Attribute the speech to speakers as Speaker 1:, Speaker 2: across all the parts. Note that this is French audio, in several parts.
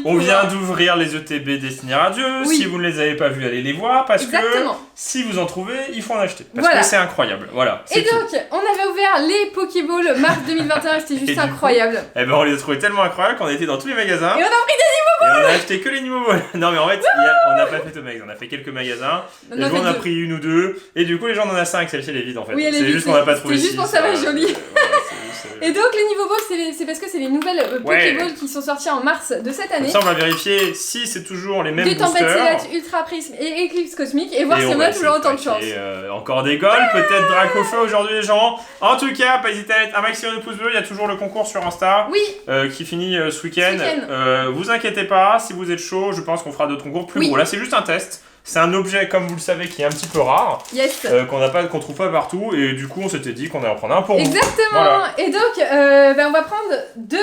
Speaker 1: On vient d'ouvrir les ETB destinés à Dieu. Si vous ne les avez pas vus, allez les voir parce que si vous en trouvez, il faut en acheter. Parce que c'est incroyable. Voilà.
Speaker 2: Et donc, on avait ouvert les Pokéball mars 2021, c'était juste incroyable.
Speaker 1: Eh ben, on les a trouvés tellement incroyables qu'on a été dans tous les magasins.
Speaker 2: Et on a pris des Nimoballs.
Speaker 1: Et on a acheté que les Nimoballs. Non, mais en fait, on n'a pas fait au max. On a fait quelques magasins. Et on a pris une ou deux. Et du coup, les gens en ont 5. Celle-ci, elle est vide en fait.
Speaker 2: Oui,
Speaker 1: c'est juste qu'on n'a pas trouvé.
Speaker 2: C'est juste pour ça, va joli. Et donc les Nimoballs, c'est parce que c'est les nouvelles Pokéballs qui sont sorties en mars de cette année.
Speaker 1: Ça, on va vérifier si c'est toujours les mêmes boosters.
Speaker 2: Tempête Céleste, Ultra Prisme et Éclipse Cosmique. Et voir si on a toujours autant de chance.
Speaker 1: Encore des golds, peut-être Dracofeu aujourd'hui les gens. En tout cas, pas hésiter à mettre un maximum de pouces bleus. Il y a toujours le concours sur Insta qui finit ce week-end. Vous inquiétez pas, si vous êtes chaud, je pense qu'on fera d'autres concours plus gros. Là, c'est juste un test. C'est un objet, comme vous le savez, qui est un petit peu rare, qu'on trouve pas partout, et du coup on s'était dit qu'on allait en prendre un pour vous.
Speaker 2: Exactement. Et donc, on va prendre 2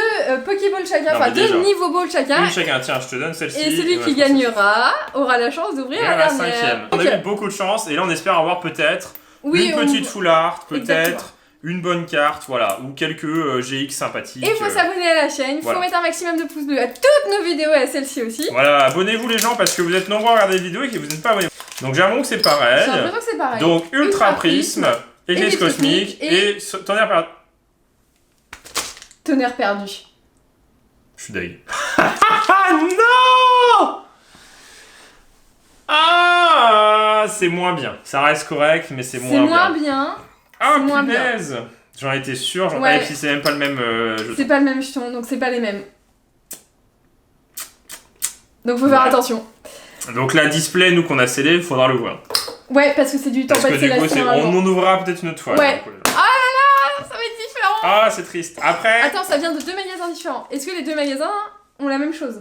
Speaker 2: Pokéballs chacun, enfin 2 Nivoballs chacun.
Speaker 1: Une chacun, tiens, je te donne celle-ci.
Speaker 2: Et celui qui gagnera aura la chance d'ouvrir la dernière.
Speaker 1: 5e. On a eu beaucoup de chance, et là on espère avoir peut-être une petite full art, peut-être une bonne carte, voilà, ou quelques GX sympathiques.
Speaker 2: Et il faut s'abonner à la chaîne, il faut mettre un maximum de pouces bleus à toutes nos vidéos et à celle-ci aussi.
Speaker 1: Voilà, abonnez-vous les gens parce que vous êtes nombreux à regarder les vidéos et que vous n'êtes pas abonnés. Donc j'ai l'impression que c'est pareil.
Speaker 2: J'ai l'impression que c'est pareil.
Speaker 1: Donc Ultra Prisme, Éclipse Cosmique et Tonnerre perdu.
Speaker 2: Tonnerre perdu.
Speaker 1: Je suis deg. Non. Ah, c'est moins bien. Ça reste correct, mais c'est moins bien.
Speaker 2: C'est moins bien.
Speaker 1: Ah, punaise! J'en étais sûr, et puis c'est même pas le même
Speaker 2: c'est pas le même jeton, donc c'est pas les mêmes. Donc faut faire attention.
Speaker 1: Donc la display, nous qu'on a scellé, il faudra le voir.
Speaker 2: Ouais, parce que c'est du Tempête Céleste.
Speaker 1: On en ouvrira peut-être une autre fois.
Speaker 2: Ouais. Ah là là, ça va être différent!
Speaker 1: Ah, c'est triste. Après...
Speaker 2: Attends, ça vient de 2 magasins différents. Est-ce que les 2 magasins ont la même chose?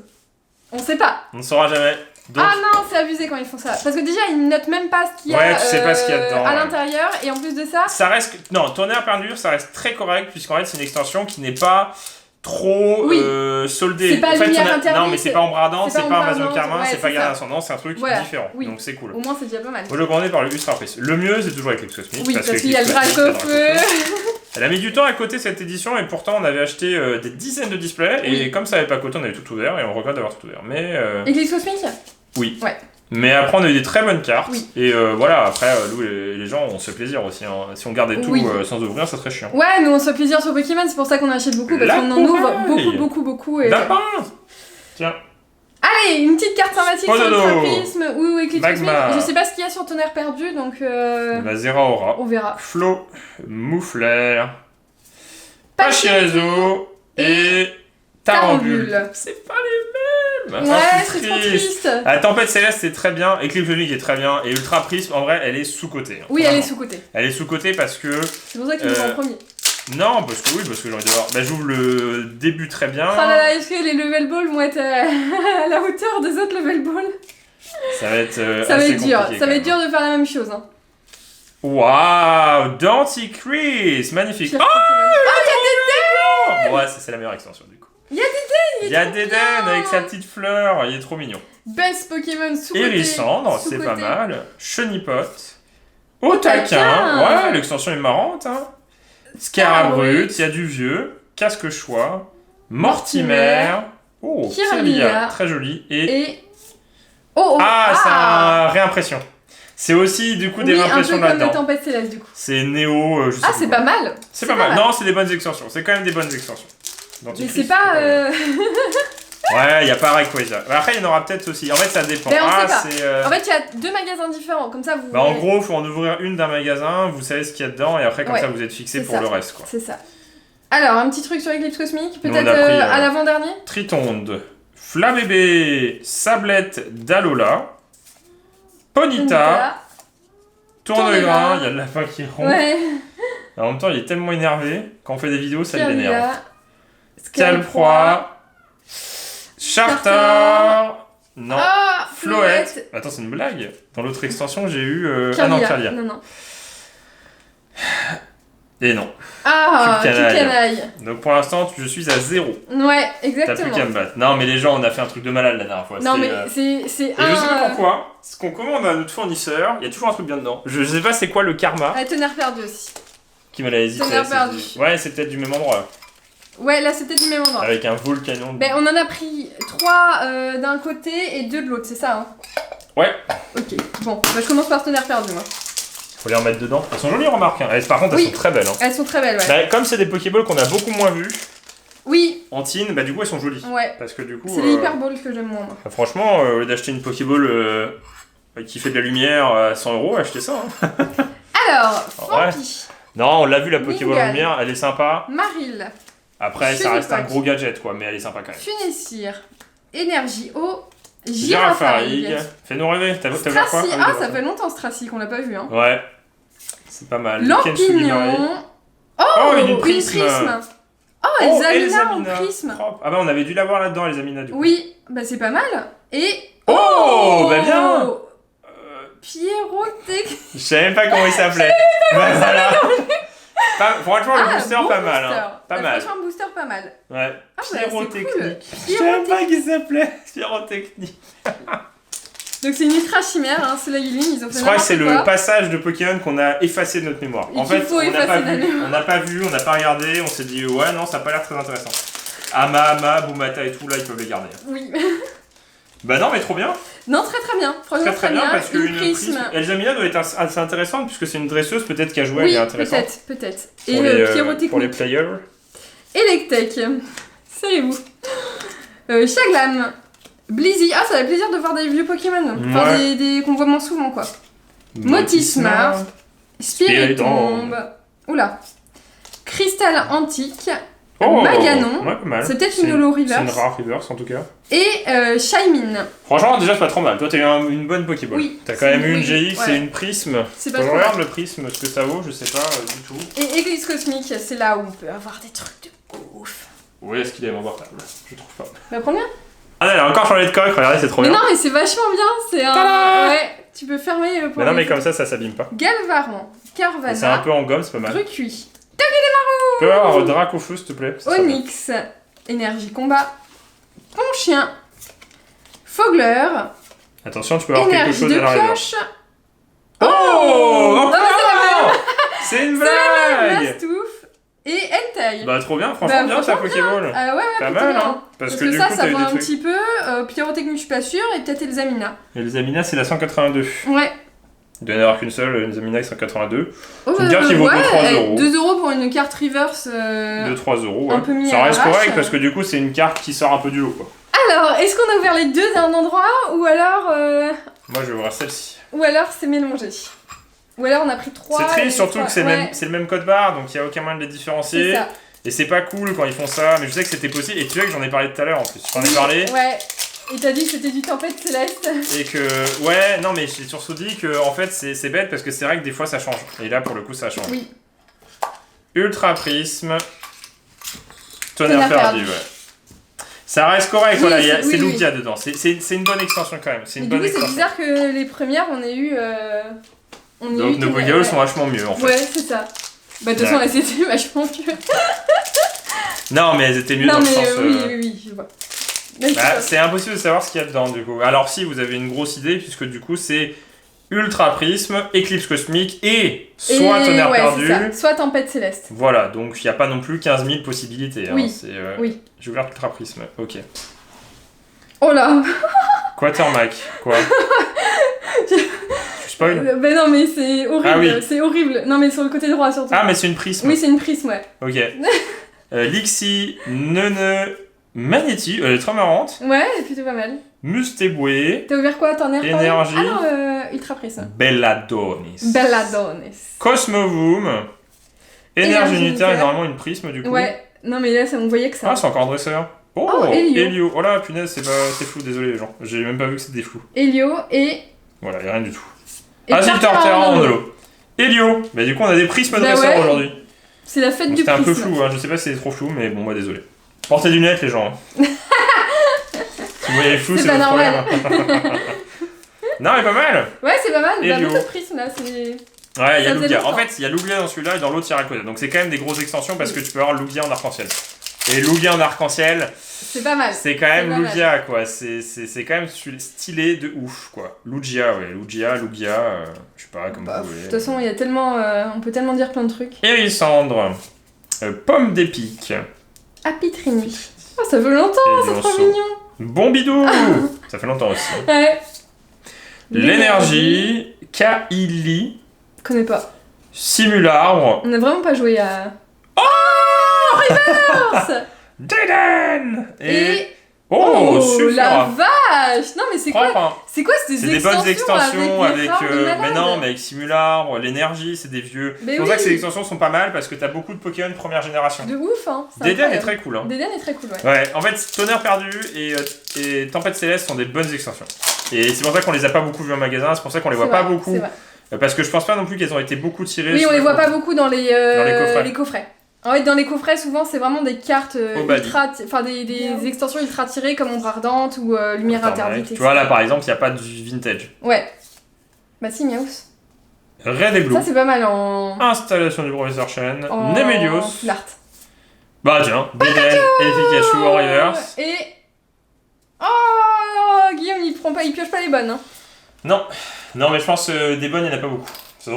Speaker 2: On sait pas.
Speaker 1: On ne saura jamais. Donc...
Speaker 2: Ah non, c'est abusé quand ils font ça. Parce que déjà, ils notent même pas ce qu'il y a,
Speaker 1: tu sais pas ce qu'il y a dedans,
Speaker 2: à l'intérieur. Et en plus de ça...
Speaker 1: Ça reste... Non, Tonnerre perdu, ça reste très correct, puisqu'en fait, c'est une extension qui n'est pas trop soldée.
Speaker 2: C'est pas lumière interdite.
Speaker 1: Non, mais c'est pas ombre ardente, c'est pas invasion de Karmin,
Speaker 2: ouais,
Speaker 1: c'est pas garde ascendant, c'est un truc différent. Donc c'est cool.
Speaker 2: Au moins, c'est déjà pas mal.
Speaker 1: Moi, je commandais par le Ultra Prisme. Le mieux, c'est toujours avec Éclipse Cosmique.
Speaker 2: Oui, parce qu'il y a le Dracofeu.
Speaker 1: Elle a mis du temps à coter cette édition et pourtant on avait acheté des dizaines de displays et comme ça avait pas coté, on avait tout ouvert et on regrette d'avoir tout ouvert. Mais
Speaker 2: Éclipse Cosmique?
Speaker 1: Oui.
Speaker 2: Ouais.
Speaker 1: Mais après on a eu des très bonnes cartes et voilà, après nous les gens on se fait plaisir aussi. Hein. Si on gardait tout sans ouvrir, ça serait chiant.
Speaker 2: Ouais, nous on se fait plaisir sur Pokémon, c'est pour ça qu'on achète beaucoup parce qu'on en ouvre beaucoup. Et...
Speaker 1: Lapin. Tiens.
Speaker 2: Allez, une petite carte sympathique sur Ultra Prisme ou Éclipse Cosmique. Je sais pas ce qu'il y a sur Tonnerre perdu donc.
Speaker 1: Zeraora.
Speaker 2: On verra.
Speaker 1: Flo, Mouflair, Pachirisu et Tarambule. C'est pas les mêmes.
Speaker 2: Ouais, c'est trop triste.
Speaker 1: La Tempête Céleste c'est très bien, Éclipse Cosmique est très bien et Ultra Prisme en vrai elle est sous-cotée. Hein,
Speaker 2: oui, elle est sous-cotée.
Speaker 1: Elle est sous-cotée parce que.
Speaker 2: C'est pour ça qu'il l'ouvre en premier.
Speaker 1: Non, parce que j'ai envie de voir. Bah, j'ouvre le début très bien.
Speaker 2: Oh là là, est-ce que les level balls vont être à la hauteur des autres level balls?
Speaker 1: Ça va être
Speaker 2: ça va être dur. Ça va être dur de faire la même chose. Hein.
Speaker 1: Waouh, Denticrease, magnifique.
Speaker 2: Oh, il y a des dents.
Speaker 1: Ouais, c'est la meilleure extension du coup.
Speaker 2: Il y a des dents.
Speaker 1: Il y a des dents avec sa petite fleur, il est trop mignon.
Speaker 2: Best Pokémon sous-côté.
Speaker 1: Hérissandre, c'est pas mal. Chenipote. Otaquin. Ouais, l'extension est marrante. Hein. Scarabrut, il y a du vieux. Casque-choix. Mortimer. Oh, Kirlia, très joli. Et... c'est un réimpression. C'est aussi du coup des réimpressions là-dedans.
Speaker 2: Un peu comme la Tempête Céleste du coup.
Speaker 1: C'est Néo, je sais pas.
Speaker 2: C'est pas mal.
Speaker 1: C'est pas mal. Non, c'est des bonnes extensions. C'est quand même des bonnes extensions.
Speaker 2: Mais c'est pas...
Speaker 1: Ouais, il y a pas Rayquaza. Après, il y en aura peut-être aussi. En fait, ça dépend.
Speaker 2: Mais on sait pas. En fait, il y a 2 magasins différents. Comme ça, vous...
Speaker 1: en gros, il faut en ouvrir une d'un magasin. Vous savez ce qu'il y a dedans. Et après, comme ça, vous êtes fixé pour le reste.
Speaker 2: C'est ça. Alors, un petit truc sur Éclipse Cosmique. Peut-être à l'avant-dernier.
Speaker 1: Tritonde. Flabébé. Sablette d'Alola. Ponita. Tournegrain. Il y a le lapin qui ronfle.
Speaker 2: Ouais.
Speaker 1: En même temps, il est tellement énervé. Quand on fait des vidéos, ça l'énerve.
Speaker 2: Scalproie.
Speaker 1: Charter. Non.
Speaker 2: Floette.
Speaker 1: Attends, c'est une blague. Dans l'autre extension, j'ai eu...
Speaker 2: Kirlia. Non.
Speaker 1: Et non.
Speaker 2: Canaille.
Speaker 1: Donc pour l'instant, je suis à 0.
Speaker 2: Ouais, exactement.
Speaker 1: T'as plus qu'à me battre. Non, mais les gens, on a fait un truc de malade la dernière fois.
Speaker 2: Non, mais c'est
Speaker 1: Et je sais pas pourquoi. Ce qu'on commande à notre fournisseur, il y a toujours un truc bien dedans. Je sais pas c'est quoi le karma.
Speaker 2: Tonnerre perdu aussi.
Speaker 1: Qui me l'a hésité.
Speaker 2: Tonnerre perdu.
Speaker 1: Ouais, c'est peut-être du même endroit.
Speaker 2: Ouais, là c'est peut-être du même endroit.
Speaker 1: Avec un volcanon.
Speaker 2: Ben, on en a pris 3 d'un côté et 2 de l'autre, c'est ça hein?
Speaker 1: Ouais.
Speaker 2: Ok, bon, bah, je commence par tonnerre perdu moi.
Speaker 1: Faut les remettre dedans. Elles sont jolies, remarque. Hein. Par contre, elles sont très belles. Hein.
Speaker 2: Elles sont très belles, ouais.
Speaker 1: Bah, comme c'est des Pokéballs qu'on a beaucoup moins vus.
Speaker 2: Oui.
Speaker 1: En tin, bah du coup elles sont jolies.
Speaker 2: Ouais.
Speaker 1: Parce que du coup.
Speaker 2: C'est les Hyperballs que j'aime moins. Moi.
Speaker 1: Franchement, au lieu d'acheter une Pokéball qui fait de la lumière à 100 €, achetez ça. Hein.
Speaker 2: Alors, Fampi.
Speaker 1: Non, on l'a vu la Pokéball lumière, elle est sympa.
Speaker 2: Maril.
Speaker 1: Après, ça reste un gros gadget quoi, mais elle est sympa quand même.
Speaker 2: Funessir. Énergie eau.
Speaker 1: Girafarig. Fais-nous rêver, t'as vu quoi?
Speaker 2: Ah, ça fait longtemps Stracy qu'on l'a pas vu. Hein.
Speaker 1: Ouais. C'est pas mal.
Speaker 2: Lampignon. Oh, une prisme. Oh, Elzamina en prisme.
Speaker 1: Ah bah on avait dû l'avoir là-dedans, Elzamina du coup.
Speaker 2: Oui, bah c'est pas mal. Et...
Speaker 1: Oh, bah bien.
Speaker 2: Pyrotechnique.
Speaker 1: Je savais même pas comment il s'appelait. Bah voilà. Franchement, le booster,
Speaker 2: bon
Speaker 1: pas mal.
Speaker 2: Booster.
Speaker 1: Hein. Pas mal.
Speaker 2: Franchement, un booster, pas mal.
Speaker 1: Ouais.
Speaker 2: Ah,
Speaker 1: Pyrotechnique.
Speaker 2: Cool.
Speaker 1: Je savais même pas qu'il s'appelait Pyrotechnique.
Speaker 2: Donc c'est une ultra chimère, hein, c'est la Yulin, ils ont fait.
Speaker 1: Je crois que c'est le passage de Pokémon qu'on a effacé de notre mémoire. En fait, on n'a pas vu, on n'a pas regardé, on s'est dit ouais non ça a pas l'air très intéressant. Ama, Boumata et tout là ils peuvent les garder.
Speaker 2: Oui.
Speaker 1: Bah non mais trop bien.
Speaker 2: Non très bien, franchement
Speaker 1: très bien parce qu'une prisme. Elzamina doit être assez intéressante puisque c'est une dresseuse peut-être qui a joué, elle est intéressante.
Speaker 2: peut-être.
Speaker 1: Et Pyrotechnique. Pour les players.
Speaker 2: Electek, serrez-vous. Chaglam. Blizzy, ah ça fait plaisir de voir des vieux Pokémon, enfin des qu'on voit moins souvent quoi. Motisma, Spiritomb, oula, Cristal Antique, Maganon, c'est peut-être une Holo Reverse.
Speaker 1: C'est une rare Reverse en tout cas.
Speaker 2: Et Shaymin.
Speaker 1: Franchement déjà c'est pas trop mal, toi t'as eu une bonne Pokéball.
Speaker 2: Oui,
Speaker 1: t'as quand même eu une GX et une Prisme.
Speaker 2: C'est pas trop
Speaker 1: regarde le Prisme, ce que ça vaut, je sais pas du tout.
Speaker 2: Et Église Cosmique, c'est là où on peut avoir des trucs de ouf.
Speaker 1: Oui, est-ce qu'il est abordable? Je trouve pas.
Speaker 2: Bah prends bien.
Speaker 1: Ah elle a encore changé de coque, regardez c'est trop bien.
Speaker 2: Mais non mais c'est vachement bien, c'est un... Ouais, tu peux fermer pour...
Speaker 1: Mais non mais comme ça s'abîme pas.
Speaker 2: Galvaran, Carvana...
Speaker 1: C'est un peu en gomme, c'est pas mal.
Speaker 2: Recuit.
Speaker 1: Tu peux avoir Drac au feu s'il te plaît?
Speaker 2: Onyx, Énergie Combat, Ponchien, Fogler...
Speaker 1: Attention, tu peux avoir quelque chose
Speaker 2: de
Speaker 1: à la
Speaker 2: pioche...
Speaker 1: Oh c'est une blague!
Speaker 2: Mastouf et Entei.
Speaker 1: Bah trop bien, franchement bien ta Pokéball.
Speaker 2: Ouais,
Speaker 1: pas mal hein.
Speaker 2: Parce que ça va un petit peu, Pyrotechnique je suis pas sûre, et peut-être Elzamina.
Speaker 1: Elzamina c'est la 182.
Speaker 2: Ouais.
Speaker 1: Il doit y en avoir qu'une seule, Elzamina est 182. C'est une carte qui vaut 2-3 €.
Speaker 2: 2 € pour une carte reverse.
Speaker 1: 2-3 €, ouais.
Speaker 2: Un peu mis
Speaker 1: ça reste correct
Speaker 2: arrache.
Speaker 1: Parce que du coup c'est une carte qui sort un peu du lot quoi.
Speaker 2: Alors, est-ce qu'on a ouvert les deux d'un endroit ou alors.
Speaker 1: Moi je vais ouvrir celle-ci.
Speaker 2: Ou alors c'est mélangé. Ou alors on a pris 3.
Speaker 1: C'est triste surtout que c'est le même code barre donc il n'y a aucun moyen de les différencier.
Speaker 2: C'est ça.
Speaker 1: Et c'est pas cool quand ils font ça, mais je sais que c'était possible et tu sais que j'en ai parlé tout à l'heure en plus. J'en ai parlé.
Speaker 2: Ouais. Et t'as dit que c'était du Tempête Céleste.
Speaker 1: Et que. Ouais, non mais j'ai surtout dit que en fait c'est bête parce que c'est vrai que des fois ça change. Et là pour le coup ça change.
Speaker 2: Oui.
Speaker 1: Ultra Prisme. Tonnerre perdu, ouais. Ça reste correct, voilà, c'est Lugia dedans. C'est une bonne extension quand même. C'est une bonne extension.
Speaker 2: C'est bizarre que les premières on ait eu.
Speaker 1: Donc nos Pokéballs sont vachement mieux en fait.
Speaker 2: Ouais, c'est ça. Bah de toute façon elles étaient vachement mieux.
Speaker 1: Non mais elles étaient mieux dans le sens...
Speaker 2: Oui, je vois.
Speaker 1: Bah, c'est impossible de savoir ce qu'il y a dedans du coup. Alors si vous avez une grosse idée puisque du coup c'est Ultra Prisme, Éclipse Cosmique et soit Tonnerre perdu,
Speaker 2: soit Tempête Céleste.
Speaker 1: Voilà, donc il n'y a pas non plus 15 000 possibilités. Hein.
Speaker 2: Oui, oui.
Speaker 1: J'ai ouvert Ultra Prisme, ok.
Speaker 2: Oh là.
Speaker 1: Quatermack, quoi? Spoil.
Speaker 2: Ben non mais c'est horrible,
Speaker 1: ah, oui.
Speaker 2: C'est horrible. Non mais sur le côté droit surtout.
Speaker 1: Ah mais c'est une prisme.
Speaker 2: Oui c'est une prisme ouais.
Speaker 1: Ok. Lixie, Nene, Magnéti, elle est très marrante.
Speaker 2: Ouais, elle est plutôt pas mal.
Speaker 1: Mustéboué.
Speaker 2: T'as ouvert quoi? Tonnerre
Speaker 1: Énergie.
Speaker 2: Ah non, Ultra Prisme.
Speaker 1: Belladonis.
Speaker 2: Cosmovoom.
Speaker 1: Énergie unitaire et normalement une prisme du coup.
Speaker 2: Ouais, non mais là on voyait que ça.
Speaker 1: Ah c'est encore un dresseur. Oh, Helio. Oh là punaise c'est flou, désolé les gens. J'ai même pas vu que c'était flou.
Speaker 2: Helio et...
Speaker 1: Voilà, y'a rien du tout. Tartera en holo. Helio. Bah du coup on a des prismes dresseurs aujourd'hui.
Speaker 2: C'est la fête du prisme.
Speaker 1: C'était un peu flou, hein. Je sais pas si c'est trop flou mais bon moi désolé. Portez des lunettes les gens. Si vous voyez flou c'est votre problème. Non mais pas mal.
Speaker 2: Ouais c'est pas mal, bah beaucoup de prismes là, c'est...
Speaker 1: Ouais, il y a Lugia. En fait, il y a Lugia dans celui-là et dans l'autre, il y a Rayquaza. Donc c'est quand même des grosses extensions parce que tu peux avoir Lugia en arc-en-ciel. Et Lugia en arc-en-ciel,
Speaker 2: c'est pas mal.
Speaker 1: C'est quand même Lugia, quoi. C'est quand même stylé de ouf, quoi. Lugia, ouais. Lugia, je sais pas, comme vous voulez.
Speaker 2: De toute façon, il y a tellement... on peut tellement dire plein de trucs.
Speaker 1: Hérissandre. Pomme d'épic.
Speaker 2: Happy Trini. Oh, ça fait longtemps, c'est trop mignon.
Speaker 1: Bon bidou. Ça fait longtemps aussi.
Speaker 2: Ouais.
Speaker 1: L'énergie, Kaili.
Speaker 2: Je connais pas.
Speaker 1: Simularbre.
Speaker 2: On a vraiment pas joué à...
Speaker 1: Oh
Speaker 2: Reverse.
Speaker 1: Deden. Et...
Speaker 2: Oh,
Speaker 1: super.
Speaker 2: la vache. Non mais c'est quoi? C'est quoi
Speaker 1: C'est des bonnes extensions avec mais non, mais avec Simularbre, l'énergie, c'est des vieux. C'est pour ça que ces extensions sont pas mal parce que t'as beaucoup de Pokémon première génération.
Speaker 2: De ouf, hein.
Speaker 1: Deden est très cool, hein.
Speaker 2: Deden est très cool, ouais.
Speaker 1: Ouais, en fait, Tonnerre perdu et Tempête Céleste sont des bonnes extensions. Et c'est pour ça qu'on les a pas beaucoup vus en magasin, c'est pour ça qu'on les voit pas beaucoup. Parce que je pense pas non plus qu'elles ont été beaucoup tirées.
Speaker 2: Oui, on les voit pas beaucoup dans les coffrets. En fait, dans les coffrets, souvent, c'est vraiment des cartes ultra... Enfin, des extensions ultra tirées, comme Ombre Ardente ou Lumière Interdite.
Speaker 1: Tu vois, là, par exemple, il n'y a pas de vintage.
Speaker 2: Ouais. Bah si, Miaus.
Speaker 1: Red et Blue.
Speaker 2: Ça, c'est pas mal en...
Speaker 1: Installation du Professeur Chen. Nemelios.
Speaker 2: L'art.
Speaker 1: Bah tiens, Deden et Pikachu en reverse.
Speaker 2: Et... Oh, Guillaume, il pioche pas les bonnes, hein.
Speaker 1: Non, mais je pense des bonnes, il n'y en a pas beaucoup.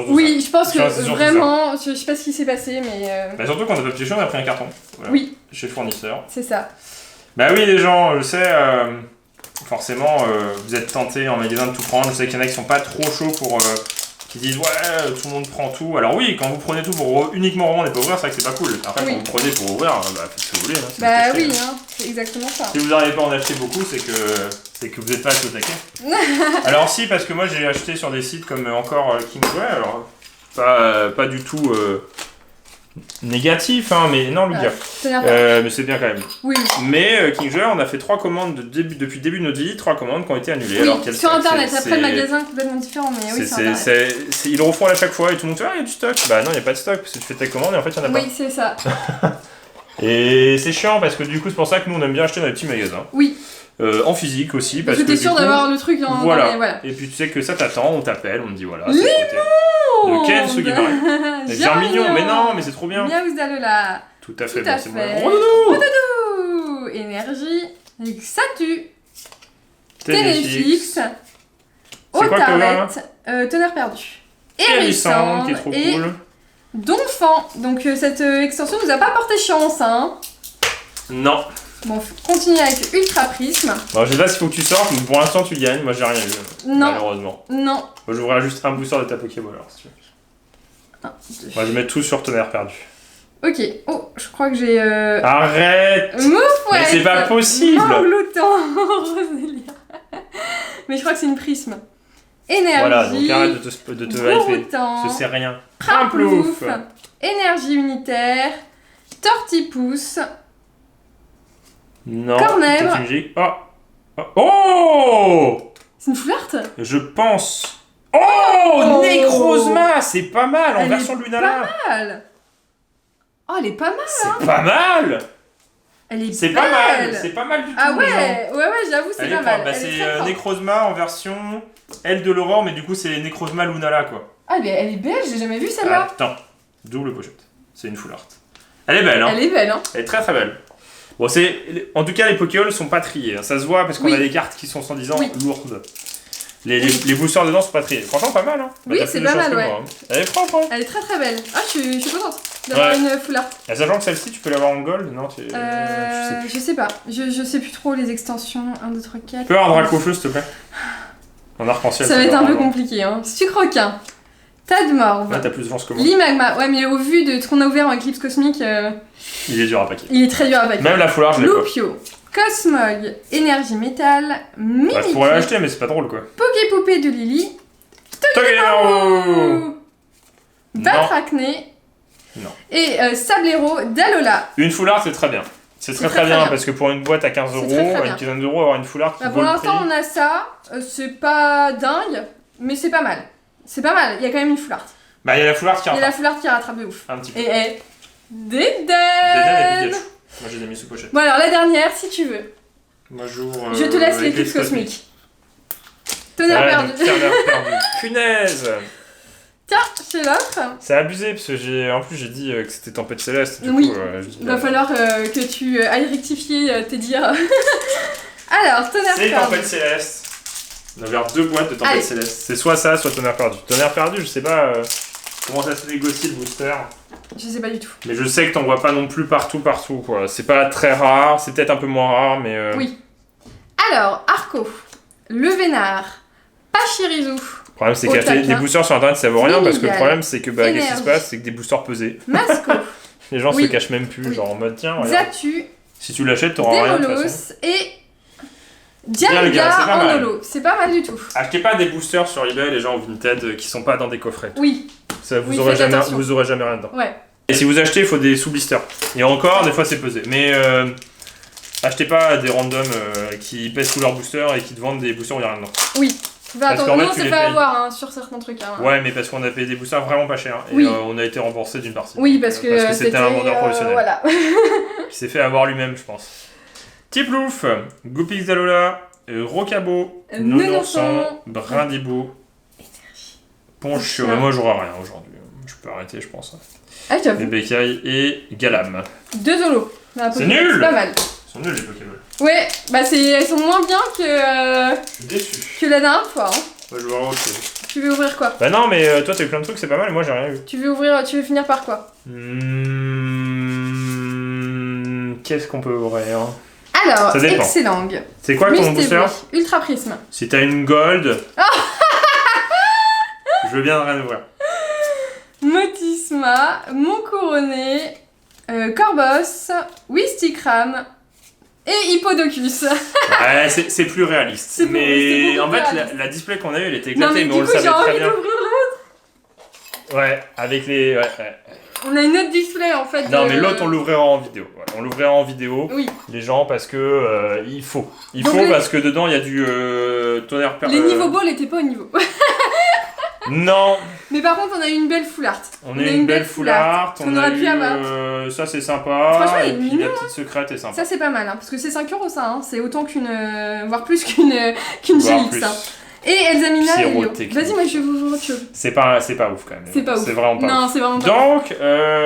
Speaker 2: Oui, je pense que vraiment, je sais pas ce qui s'est passé, mais...
Speaker 1: Bah surtout quand on a pas pioché, on a pris un carton. Voilà, oui. Chez le fournisseur.
Speaker 2: C'est ça.
Speaker 1: Bah oui, les gens, je sais, forcément, vous êtes tentés en magasin de tout prendre. Je sais qu'il y en a qui sont pas trop chauds pour... qui disent, ouais, tout le monde prend tout. Alors oui, quand vous prenez tout pour uniquement revendre et pas ouvrir, c'est vrai que c'est pas cool. Après, quand vous prenez pour ouvrir, bah faites ce que vous voulez. Hein,
Speaker 2: bah oui, hein, c'est exactement ça.
Speaker 1: Si vous n'arrivez pas à en acheter beaucoup, c'est que vous n'êtes pas assez au taquet. Alors si, parce que moi j'ai acheté sur des sites comme encore Kingsway, alors pas du tout négatif, hein, mais non, Ludia. Mais c'est bien quand même.
Speaker 2: Oui.
Speaker 1: Mais Kingsway, on a fait 3 commandes depuis le début de notre vie, 3 commandes qui ont été annulées.
Speaker 2: Oui,
Speaker 1: alors
Speaker 2: sur internet, après le magasin complètement différent, mais oui, sur internet.
Speaker 1: Ils le refont à chaque fois et tout le monde fait ah, il y a du stock. Bah non, il n'y a pas de stock, parce que tu fais ta commande et en fait il n'y en a pas.
Speaker 2: Oui, c'est ça.
Speaker 1: Et c'est chiant parce que du coup, c'est pour ça que nous on aime bien acheter dans les petits magasins.
Speaker 2: Oui.
Speaker 1: En physique aussi. Parce que
Speaker 2: t'es sûr d'avoir le truc dans
Speaker 1: voilà.
Speaker 2: voilà.
Speaker 1: Et puis tu sais que ça t'attend, on t'appelle, on te dit voilà.
Speaker 2: C'est
Speaker 1: de Ken Sugimari. C'est mignon, mais non, mais c'est trop bien.
Speaker 2: Miaus d'Alola.
Speaker 1: Tout à fait, bon, c'est moi.
Speaker 2: Rondoudou. Énergie. Xatu. Téléfix. Otarlette. Tonnerre perdu.
Speaker 1: Hérissante, qui est trop cool.
Speaker 2: Donphan. Donc cette extension nous a pas porté chance, hein.
Speaker 1: Non.
Speaker 2: Bon, continue avec Ultra Prisme.
Speaker 1: Bon, je sais pas s'il faut que tu sortes, mais pour l'instant tu gagnes. Moi j'ai rien eu.
Speaker 2: Non.
Speaker 1: Malheureusement.
Speaker 2: Non.
Speaker 1: Moi j'ouvrirai juste un booster de ta Pokéball alors si tu veux. Moi je vais mettre tout sur Tonnerre perdu.
Speaker 2: Ok. Oh, je crois que j'ai.
Speaker 1: Arrête. Mais c'est pas possible.
Speaker 2: Rosélia. Mais je crois que c'est une prisme. Énergie.
Speaker 1: Voilà, donc arrête de te hyper. Parce que c'est rien.
Speaker 2: Plouf. Énergie unitaire. Tortipousse.
Speaker 1: Non.
Speaker 2: Cornèvre.
Speaker 1: Oh.
Speaker 2: C'est une foularte.
Speaker 1: Je pense. Oh, Necrozma, c'est pas mal en version Lunala.
Speaker 2: Pas mal. Oh, elle est pas mal.
Speaker 1: C'est pas mal.
Speaker 2: Elle est
Speaker 1: C'est pas mal. C'est pas mal du tout.
Speaker 2: Ah ouais, j'avoue, c'est pas mal.
Speaker 1: Bah, c'est Necrozma en version Aile de l'Aurore, mais du coup c'est Necrozma Lunala quoi.
Speaker 2: Ah mais elle est belle, j'ai jamais vu celle-là.
Speaker 1: Attends, double pochette. C'est une full art. Elle est belle, hein.
Speaker 2: Elle est belle, hein.
Speaker 1: Elle est très très belle. Bon, en tout cas, les Pokéballs sont pas triés. Hein. Ça se voit parce qu'on a des cartes qui sont sans disant lourdes. Les boosters dedans sont pas triés. Franchement, pas mal. Hein.
Speaker 2: Oui, c'est pas mal, ouais.
Speaker 1: Moi, hein. Elle est propre. Hein.
Speaker 2: Elle est très très belle. Ah, je suis contente d'avoir une full art.
Speaker 1: Et sachant que celle-ci, tu peux l'avoir en gold, non
Speaker 2: je sais pas. Je sais plus trop les extensions. 1, 2, 3, 4.
Speaker 1: Tu peux avoir un Dracofeu, s'il te plaît. En arc-en-ciel.
Speaker 2: Ça va être un peu compliqué. Hein. Sucroquin. Tadmorve.
Speaker 1: Là, t'as plus de chance que moi.
Speaker 2: Limagma. Ouais, mais au vu de ce qu'on a ouvert en Eclipse Cosmique.
Speaker 1: Il est dur à paquer.
Speaker 2: Il est très dur à paquer.
Speaker 1: Même la full art, je l'ai pas.
Speaker 2: Loupio. Cosmog. Énergie métal. Mini.
Speaker 1: Bah, je pourrais l'acheter, mais c'est pas drôle quoi.
Speaker 2: Poképoupée de Lily.
Speaker 1: Togedemaru.
Speaker 2: Batracné.
Speaker 1: Non.
Speaker 2: Et Sablero d'Alola.
Speaker 1: Une full art, c'est très bien. C'est très bien parce que pour une boîte à 15€, une quinzaine d'euros, avoir une full art qui vaut
Speaker 2: pour
Speaker 1: le
Speaker 2: l'instant,
Speaker 1: prix.
Speaker 2: on a ça. C'est pas dingue, mais c'est pas mal. C'est pas mal. Il y a quand même une full art.
Speaker 1: Bah, il y a la full art qui rattrape.
Speaker 2: Il y a la full art qui rattrape de ouf.
Speaker 1: Un petit peu.
Speaker 2: Et Deden.
Speaker 1: Deden et Pikachu. Moi, je les ai mis sous pochette.
Speaker 2: Bon, alors la dernière, si tu veux.
Speaker 1: Moi, j'ouvre.
Speaker 2: Je te laisse l'éclipse cosmique. Tonnerre perdu.
Speaker 1: Tonnerre perdu. Punaise.
Speaker 2: Tiens, je l'offre.
Speaker 1: C'est abusé parce que en plus j'ai dit que c'était Tempête Céleste. Du
Speaker 2: oui.
Speaker 1: coup,
Speaker 2: il va falloir que tu ailles rectifier tes dires. Alors, Tonnerre perdu.
Speaker 1: C'est Tempête Céleste. On a ouvert 2 boîtes de Tempête Céleste. C'est soit ça, soit Tonnerre perdu. Tonnerre perdu, je sais pas. comment ça se négocie le booster.
Speaker 2: Je sais pas du tout.
Speaker 1: Mais je sais que t'en vois pas non plus partout, quoi. C'est pas très rare, c'est peut-être un peu moins rare, mais...
Speaker 2: Oui. Alors, Arco, Le Vénard, Pachirisu.
Speaker 1: Le problème, c'est qu'acheter des boosters sur internet, ça vaut rien, parce que le problème, c'est que qu'est-ce qui se passe, c'est que des boosters pesés.
Speaker 2: Masco.
Speaker 1: Les gens se cachent même plus, genre en mode tiens, regarde.
Speaker 2: Xatu.
Speaker 1: Si tu l'achètes, t'auras rien de toute façon.
Speaker 2: Et Dialga en holo. C'est pas mal du tout.
Speaker 1: Achetez pas des boosters sur eBay, les gens au Vinted, qui sont pas dans des coffrets.
Speaker 2: Oui.
Speaker 1: Ça, vous aurez jamais rien dedans.
Speaker 2: Ouais.
Speaker 1: Et si vous achetez, il faut des sous-blisters. Et encore, des fois, c'est pesé. Mais achetez pas des randoms qui pèsent sous leur booster et qui te vendent des boosters où il n'y a rien dedans.
Speaker 2: Oui. Bah, attends, nous on s'est fait avoir sur certains trucs.
Speaker 1: Ouais, mais parce qu'on a payé des boosters vraiment pas chers. Et on a été remboursé d'une partie.
Speaker 2: Oui, parce que
Speaker 1: c'était un vendeur professionnel.
Speaker 2: Voilà.
Speaker 1: Qui s'est fait avoir lui-même, je pense. Tiplouf, Goupix Zalola, Rocabo, Nonourson, Brindibou, Ponchio. Mais moi, j'aurai rien aujourd'hui. Je peux arrêter, je pense.
Speaker 2: Ah, j'avoue.
Speaker 1: Les bécailles et Galam.
Speaker 2: 2 Zolos.
Speaker 1: C'est nul!
Speaker 2: C'est pas mal.
Speaker 1: Ils sont nuls les Pokéballs.
Speaker 2: Ouais, bah elles sont moins bien que.
Speaker 1: Je suis déçu.
Speaker 2: Que la dernière fois. Hein.
Speaker 1: Moi, je veux voir autre chose.
Speaker 2: Tu veux ouvrir quoi?
Speaker 1: Bah non, mais toi, t'as eu plein de trucs, c'est pas mal, moi, j'ai rien eu.
Speaker 2: Tu veux finir par quoi?
Speaker 1: Qu'est-ce qu'on peut ouvrir?
Speaker 2: Alors, Excellent.
Speaker 1: C'est quoi ton booster?
Speaker 2: Ultra Prisme.
Speaker 1: Si t'as une gold. Je veux bien rien ouvrir.
Speaker 2: Motisma, Mon Couronné, Corbos, Wistikram et Hippodocus.
Speaker 1: Ouais, c'est plus réaliste. Mais en fait, la display qu'on a eue, elle était éclatée, mais on le savait très bien. Ouais, avec les... Ouais.
Speaker 2: On a une autre display en fait.
Speaker 1: Non, mais l'autre, on l'ouvrira en vidéo. Ouais, on l'ouvrira en vidéo,
Speaker 2: oui.
Speaker 1: Les gens, parce que il faut. Parce que dedans, il y a du tonnerre...
Speaker 2: Les niveaux ball n'étaient pas au niveau.
Speaker 1: Non.
Speaker 2: Mais par contre, on a eu une belle full art.
Speaker 1: On a une belle full art. On aurait pu avoir. Ça, c'est sympa.
Speaker 2: Franchement,
Speaker 1: et puis la petite secrète est sympa.
Speaker 2: Ça, c'est pas mal, hein, parce que c'est 5 € ça. Hein. C'est autant voire plus qu'une GX. Hein. Et Elzamina et Lio. Vas-y, moi je vais vous autre chose.
Speaker 1: C'est pas ouf quand même.
Speaker 2: C'est pas ouf.
Speaker 1: C'est vraiment pas
Speaker 2: ouf.
Speaker 1: Non,
Speaker 2: c'est vraiment pas
Speaker 1: Donc,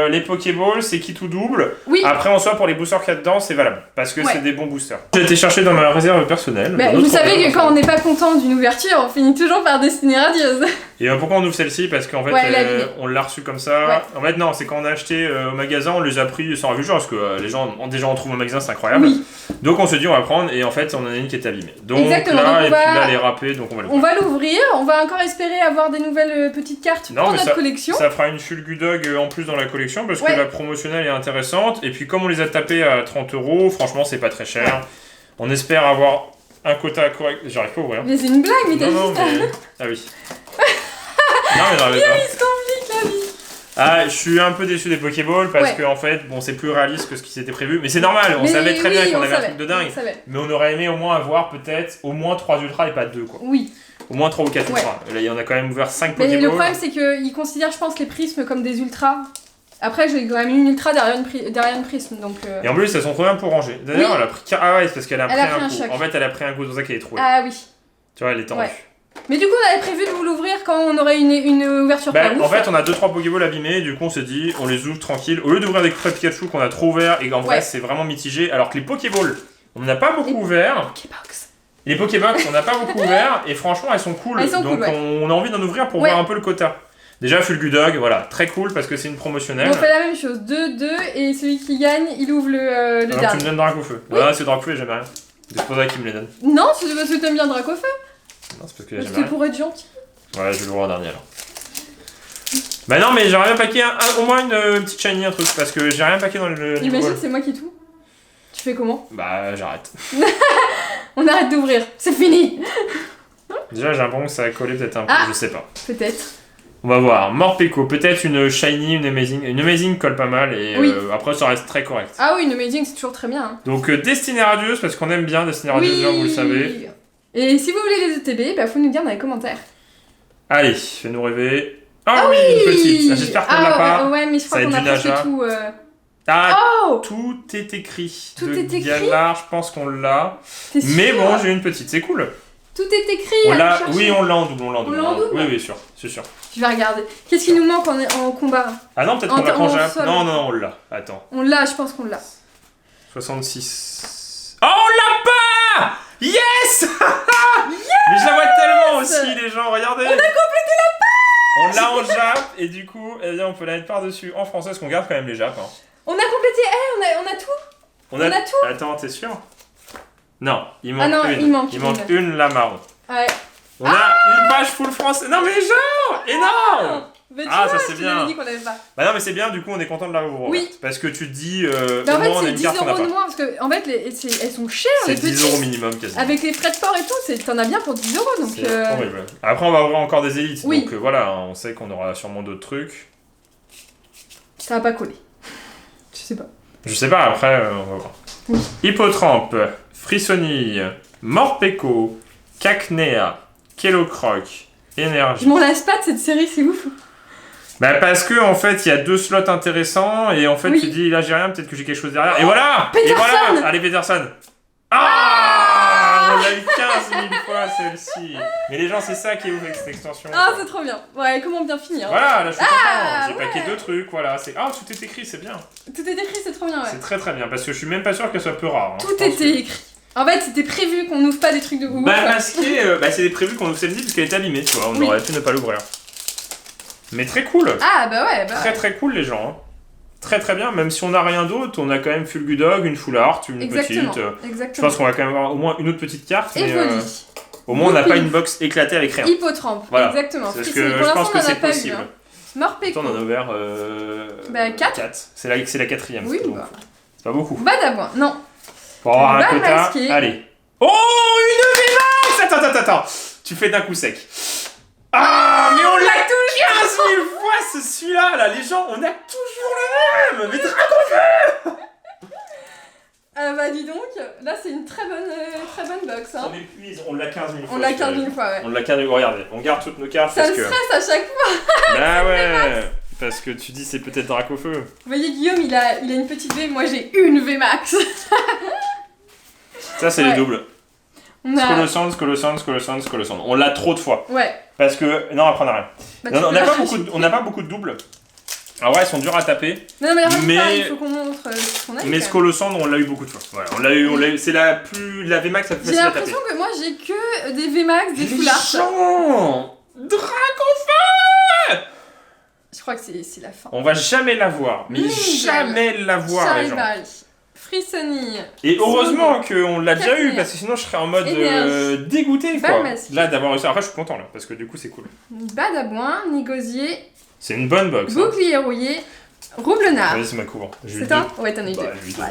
Speaker 1: les Pokéballs, c'est qui tout double.
Speaker 2: Oui.
Speaker 1: Après, en soi, pour les boosters qu'il y a dedans, c'est valable. Parce que c'est des bons boosters. J'ai été chercher dans ma réserve personnelle.
Speaker 2: Bah, vous savez que quand on n'est pas content d'une ouverture, on finit toujours par Destinée Radieuse.
Speaker 1: Et pourquoi on ouvre celle-ci? Parce qu'en fait, on l'a reçue comme ça. Ouais. En fait, non, c'est quand on a acheté au magasin, on les a pris sans revue, parce que les gens, déjà, on trouve au magasin, c'est incroyable. Oui. Donc, on se dit, on va prendre, et en fait, on en a une qui est abîmée. Donc,
Speaker 2: exactement.
Speaker 1: là,
Speaker 2: donc,
Speaker 1: et puis là, elle est râpée, donc on va l'ouvrir.
Speaker 2: On va l'ouvrir, on va encore espérer avoir des nouvelles petites cartes pour notre collection.
Speaker 1: Ça fera une Fulgudog en plus dans la collection, parce que la promotionnelle est intéressante. Et puis, comme on les a tapés à 30 €, franchement, c'est pas très cher. Ouais. On espère avoir un quota correct. J'arrive pas à ouvrir.
Speaker 2: Mais c'est une blague, mais t'as juste...
Speaker 1: Ah oui. Non, mais j'arrive pas.
Speaker 2: Il se complique la vie.
Speaker 1: Ah, je suis un peu déçu des Pokéballs parce que en fait, bon, c'est plus réaliste que ce qui s'était prévu. Mais c'est normal, on savait très bien qu'on avait un truc de dingue. Mais on aurait aimé au moins avoir peut-être au moins 3 ultras et pas 2 quoi.
Speaker 2: Oui.
Speaker 1: Au moins 3 ou 4 ultras. Là, il y en a quand même ouvert 5 Pokéballs.
Speaker 2: Mais le problème, c'est qu'ils considèrent, je pense, les prismes comme des ultras. Après, j'ai quand même une ultra derrière une prisme, donc...
Speaker 1: Et en plus, elles sont trop bien pour ranger. D'ailleurs, elle a pris... Ah ouais, c'est parce qu'elle a pris un coup.
Speaker 2: Choc.
Speaker 1: En fait, elle a pris un coup, c'est pour ça qu'elle est trouée.
Speaker 2: Ah oui.
Speaker 1: Tu vois, elle est tendue. Ouais.
Speaker 2: Mais du coup, on avait prévu de vous l'ouvrir quand on aurait une ouverture pas ouf.
Speaker 1: En fait, on a 2-3 Pokéballs abîmés, du coup, on s'est dit, on les ouvre tranquille. Au lieu d'ouvrir des Crêpes Pikachu qu'on a trop ouverts et qu'en vrai, c'est vraiment mitigé, alors que les Pokéballs, on n'en a pas beaucoup ouverts. Les Pokébox, on n'a pas beaucoup ouvert, et franchement, elles sont cool. Donc, on a envie d'en ouvrir pour voir un peu le quota. Déjà, Fulgudog, voilà, très cool parce que c'est une promotionnelle.
Speaker 2: On fait la même chose, 2-2, et celui qui gagne, il ouvre le dernier.
Speaker 1: Tu me donnes Dracofeu. Oui. Ah, c'est Dracofeu, j'aime rien. C'est pour ça qu'il me les donne.
Speaker 2: Non, c'est parce que t'aimes bien Dracofeu.
Speaker 1: Non, c'est parce que j'aime rien.
Speaker 2: C'était pour être gentil.
Speaker 1: Ouais, je vais l'ouvrir en dernier alors. Bah non, mais j'aurais bien paqué au moins une petite shiny, un truc, parce que j'ai rien paqué dans le.
Speaker 2: Imagine, c'est moi qui tout. Tu fais comment?
Speaker 1: Bah, j'arrête.
Speaker 2: On arrête d'ouvrir, c'est fini.
Speaker 1: Déjà, j'ai l'impression que ça a collé peut-être un peu, je sais pas.
Speaker 2: Peut-être.
Speaker 1: On va voir. Morpeko, peut-être une shiny, une amazing. Une amazing colle pas mal et après ça reste très correct.
Speaker 2: Ah oui, une amazing c'est toujours très bien. Hein.
Speaker 1: Donc Destinée Radieuse parce qu'on aime bien Destinée Radieuse, vous le savez.
Speaker 2: Et si vous voulez les ETB, bah faut nous dire dans les commentaires.
Speaker 1: Allez, fais-nous rêver. Ah oui, une petite. J'espère qu'on l'a pas.
Speaker 2: Ouais, mais je crois qu'on a presque tout.
Speaker 1: Tout est écrit.
Speaker 2: Tout est écrit.
Speaker 1: Galar, je pense qu'on l'a. Mais bon, j'ai une petite, c'est cool.
Speaker 2: Tout est écrit.
Speaker 1: Oui, on l'a en double,
Speaker 2: on l'a en double.
Speaker 1: Oui, sûr, c'est sûr.
Speaker 2: Je vais regarder. Qu'est-ce qui nous manque en combat?
Speaker 1: Ah non, peut-être qu'on l'a en Non, on l'a. Attends.
Speaker 2: On l'a, je pense qu'on l'a.
Speaker 1: 66. Oh, on l'a pas! Yes! Mais je la vois tellement aussi, les gens, regardez!
Speaker 2: On a complété la
Speaker 1: On l'a en Jap, et du coup, eh bien, on peut la mettre par-dessus en français, parce qu'on garde quand même les Japs. Hein.
Speaker 2: On a complété, on a tout. On a tout.
Speaker 1: Attends, t'es sûr? Non, il manque une. Il manque une, la marron.
Speaker 2: Ouais.
Speaker 1: On a une page full français. Non mais genre, énorme.
Speaker 2: Ça c'est bien. Dit qu'on l'avait pas.
Speaker 1: Bah non mais c'est bien, du coup on est content de l'avoir.
Speaker 2: Oui.
Speaker 1: Parce que tu te dis,
Speaker 2: en fait c'est 10 € de moins, parce que en fait elles sont chères les petites.
Speaker 1: C'est 10 € minimum quasiment.
Speaker 2: Avec les frais de port et tout, t'en as bien pour 10 €. Donc
Speaker 1: c'est horrible. Après on va ouvrir encore des élites, donc voilà, on sait qu'on aura sûrement d'autres trucs.
Speaker 2: Ça va pas coller. Je sais pas,
Speaker 1: après on va voir. Oui. Hippotrampe, Frissonille, Morpeko, Cacnea, Kellocroc, Énergie.
Speaker 2: Je m'en lasse pas de cette série, c'est ouf.
Speaker 1: Bah parce que en fait il y a 2 slots intéressants et en fait tu dis là j'ai rien, peut-être que j'ai quelque chose derrière. Et voilà.
Speaker 2: Peterson.
Speaker 1: Et voilà. Allez Peterson. On l'a eu 15 000 fois celle-ci. Mais les gens c'est ça qui est ouf avec cette extension.
Speaker 2: C'est trop bien. Ouais, comment bien finir.
Speaker 1: Voilà, là je suis content. J'ai paqué 2 trucs, voilà. Tout est écrit, c'est bien.
Speaker 2: Tout est écrit, c'est trop bien, ouais.
Speaker 1: C'est très très bien parce que je suis même pas sûr qu'elle soit peu rare.
Speaker 2: Tout était écrit. En fait, c'était prévu qu'on n'ouvre pas des trucs de ouf.
Speaker 1: C'était prévu qu'on ouvre celle-ci parce qu'elle était abîmée, tu vois. On aurait pu ne pas l'ouvrir. Mais très cool. Très très cool les gens. Hein. Très très bien, même si on n'a rien d'autre, on a quand même Fulgudog, une Full Art, une petite. Exactement. Je pense qu'on va quand même avoir au moins une autre petite carte.
Speaker 2: Et
Speaker 1: au moins on n'a pas une box éclatée avec rien.
Speaker 2: Hippotrampe, exactement.
Speaker 1: Parce que je pense que c'est possible.
Speaker 2: Morpeko.
Speaker 1: On en a ouvert
Speaker 2: 4.
Speaker 1: C'est la 4ème.
Speaker 2: Oui,
Speaker 1: c'est pas beaucoup.
Speaker 2: Badabouin, non.
Speaker 1: Pour avoir un quota, allez. Oh, une VMAX. Attends. Tu fais d'un coup sec. Mais on l'a toujours 15 000 fois celui-là, là. Les gens, on a toujours le même. Mais Dragonfeu.
Speaker 2: Dis donc, là c'est une très bonne box. Hein.
Speaker 1: On épuise, on l'a 15 000 fois.
Speaker 2: On l'a 15 000 fois, ouais.
Speaker 1: On l'a 15 000 fois, regardez, on garde toutes nos cartes.
Speaker 2: Ça me stresse à chaque fois.
Speaker 1: Bah ouais, parce que tu dis c'est peut-être Dracofeu.
Speaker 2: Vous voyez, Guillaume, il a une petite V, moi j'ai une VMAX.
Speaker 1: Ça c'est les doubles. Skolosand. On l'a trop de fois.
Speaker 2: Ouais.
Speaker 1: Parce que. Non, après on a rien. On n'a pas beaucoup de doubles. Alors ouais, ils sont durs à taper.
Speaker 2: Non, mais il faut qu'on montre ce qu'on a.
Speaker 1: Mais Skolosand, on l'a eu beaucoup de fois. Voilà, on l'a eu. C'est la VMAX la plus facile à taper.
Speaker 2: J'ai l'impression que moi j'ai que des VMAX, des Full Art.
Speaker 1: Dragonfeu.
Speaker 2: Je crois que c'est la fin.
Speaker 1: On va jamais la voir. Mais jamais la voir, les gens.
Speaker 2: Frissonille.
Speaker 1: Et heureusement qu'on l'a déjà eu, parce que sinon je serais en mode dégoûté, quoi. Là, d'avoir réussi. Après, je suis content, là, parce que du coup, c'est cool.
Speaker 2: Badabouin, Nigosier.
Speaker 1: C'est une bonne box.
Speaker 2: Bouclier rouillé, Roublenard.
Speaker 1: Oui, c'est ma cour.
Speaker 2: C'est toi? Ouais, t'en as eu 2.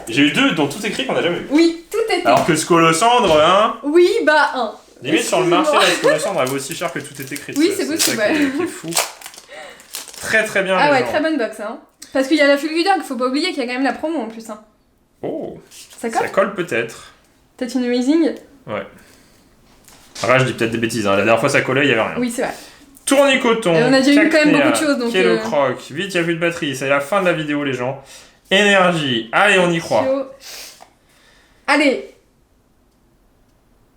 Speaker 1: J'ai eu 2 dont tout écrit qu'on a jamais eu.
Speaker 2: Oui, tout est écrit.
Speaker 1: Alors que Skolosandre, hein.
Speaker 2: Oui, 1.
Speaker 1: Limite, sur le marché, la Skolosandre, elle vaut aussi cher que tout est écrit.
Speaker 2: Oui, c'est possible, ouais.
Speaker 1: C'est fou. Très très bien.
Speaker 2: Ah ouais, très bonne box, hein. Parce qu'il y a la Fulgudog, faut pas oublier qu'il y a quand même la promo en plus, hein.
Speaker 1: Oh.
Speaker 2: Ça colle?
Speaker 1: Ça colle peut-être.
Speaker 2: Peut-être une Amazing?
Speaker 1: Ouais. Alors là, je dis peut-être des bêtises, hein. La dernière fois ça collait, il y avait rien.
Speaker 2: Oui, c'est vrai.
Speaker 1: Tournicoton,
Speaker 2: on a déjà eu quand même beaucoup de choses, donc...
Speaker 1: Kellocroc, vite, il n'y a plus de batterie, c'est la fin de la vidéo, les gens. Énergie, allez, on y croit.
Speaker 2: Allez.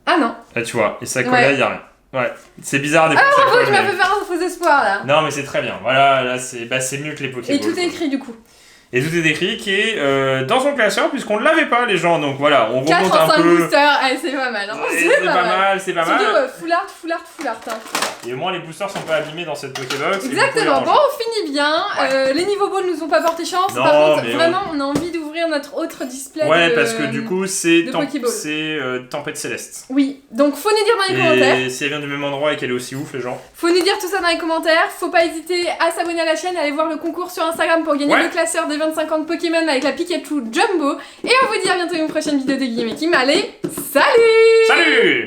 Speaker 2: Ah non.
Speaker 1: Là, tu vois, et ça collait, il n'y a rien. Ouais, c'est bizarre des fois.
Speaker 2: Ah bravo, tu m'as fait faire un faux espoir, là.
Speaker 1: Non, mais c'est très bien, voilà, là, c'est mieux que les Pokéballs.
Speaker 2: Et tout est écrit, du coup.
Speaker 1: Et tout est écrit qui est dans son classeur, puisqu'on ne l'avait pas, les gens, donc voilà, on remonte un peu.
Speaker 2: 4 en 5 boosters, c'est pas mal, hein.
Speaker 1: C'est pas mal.
Speaker 2: Surtout full art, hein.
Speaker 1: Et au moins les boosters sont pas abîmés dans cette Pokébox.
Speaker 2: Exactement, bon, on finit bien. Ouais. Les niveaux balls nous ont pas porté chance. Non, par contre, vraiment, on a envie d'ouvrir notre autre display.
Speaker 1: Ouais, parce que du coup, c'est Tempête Céleste.
Speaker 2: Oui, donc faut nous dire dans les commentaires.
Speaker 1: Et si elle vient du même endroit et qu'elle est aussi ouf, les gens.
Speaker 2: Faut nous dire tout ça dans les commentaires. Faut pas hésiter à s'abonner à la chaîne, aller voir le concours sur Instagram pour gagner le classeur des 25 ans de Pokémon avec la Pikachu Jumbo. Et on vous dit à bientôt une prochaine vidéo de Guillaume et Kim. Allez, salut!
Speaker 1: Salut!